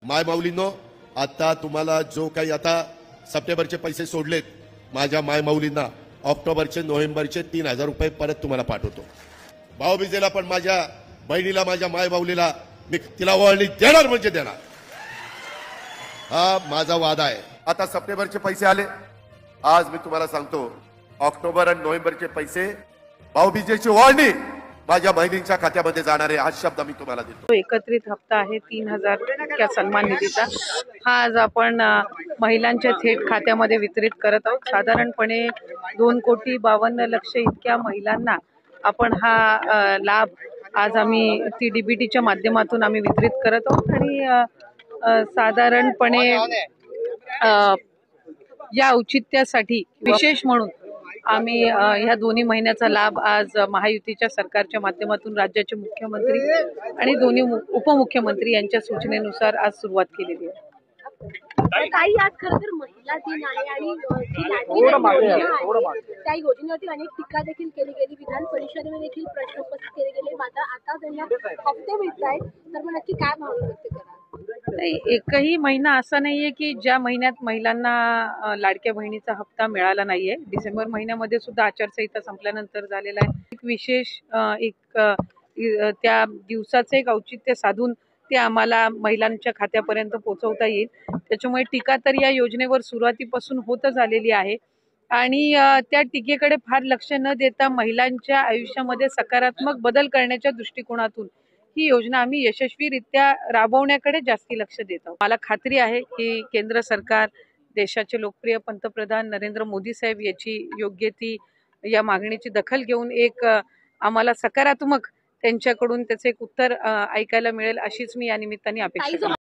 माय माऊलींनो, आता तुम्हाला जो काही आता सप्टेंबरचे पैसे सोडलेत माझ्या माय माऊलींना, ऑक्टोबरचे नोव्हेंबरचे 3,000 रुपये परत तुम्हाला पाठवतो। भाऊबीजेला पण माझ्या बहिणीला, माझ्या माय माऊलीला मी तिला ओवाळणी देणार म्हणजे देणार, हा माझा वादा आहे। आता सप्टेंबरचे पैसे आले, आज मी तुम्हाला सांगतो ऑक्टोबर आणि नोव्हेंबरचे पैसे भाऊबीजेची ओवाळणी माझ्या बहिणींच्या खात्यामध्ये जाणार आहे, हा शब्द मी तुम्हाला देतो। एकत्रित हप्ता आहे 3,000 इतक्या सन्मान निधीचा, हा आज आपण महिलांच्या थेट खात्यामध्ये वितरित करत आहोत। साधारणपणे 2,52,00,000 इतक्या महिलांना आपण हा लाभ आज आम्ही DBTच्या माध्यमातून आम्ही वितरित करत आहोत। आणि साधारणपणे या औचित्यासाठी विशेष म्हणून आम्ही ह्या दोन्ही महिन्याचा लाभ आज महायुतीच्या सरकारच्या माध्यमातून राज्याचे मुख्यमंत्री आणि दोन्ही उपमुख्यमंत्री यांच्या सूचनेनुसार आज सुरुवात केलेली आहे। ताई, आज खरं तर महिला दिन आहे आणि त्या योजनेवरती अनेक टीका देखील केली गेली, विधान परिषदेमध्ये देखील प्रश्न उपस्थित केले गेले, मात्र आता त्यांना हप्ते मिळत आहेत, तर मग नक्की काय भावना व्यक्त करा? एकही महिना असा नाहीये की ज्या महिन्यात महिलांना लाडक्या बहिणीचा हप्ता मिळाला नाहीये। डिसेंबर महिन्यामध्ये सुद्धा आचारसंहिता संपल्यानंतर झालेला आहे। एक विशेष त्या दिवसाचे एक औचित्य साधून ते आम्हाला महिलांच्या खात्यापर्यंत पोहोचवता येईल। त्याच्यामुळे टीका तर या योजनेवर सुरुवातीपासून होतच आलेली आहे आणि त्या टीकेकडे फार लक्ष न देता महिलांच्या आयुष्यामध्ये सकारात्मक बदल करण्याच्या दृष्टिकोनातून ही योजना आम्ही यशस्वीरित्या राबवण्याकडे जास्ती लक्ष देत आहोत। मला खात्री आहे की केंद्र सरकार, देशाचे लोकप्रिय पंतप्रधान नरेंद्र मोदी साहेब याची योग्य ती या मागणीची दखल घेऊन एक आम्हाला सकारात्मक त्यांच्याकडून त्याचे एक उत्तर ऐकायला मिळेल, अशीच मी या निमित्ताने अपेक्षा करते।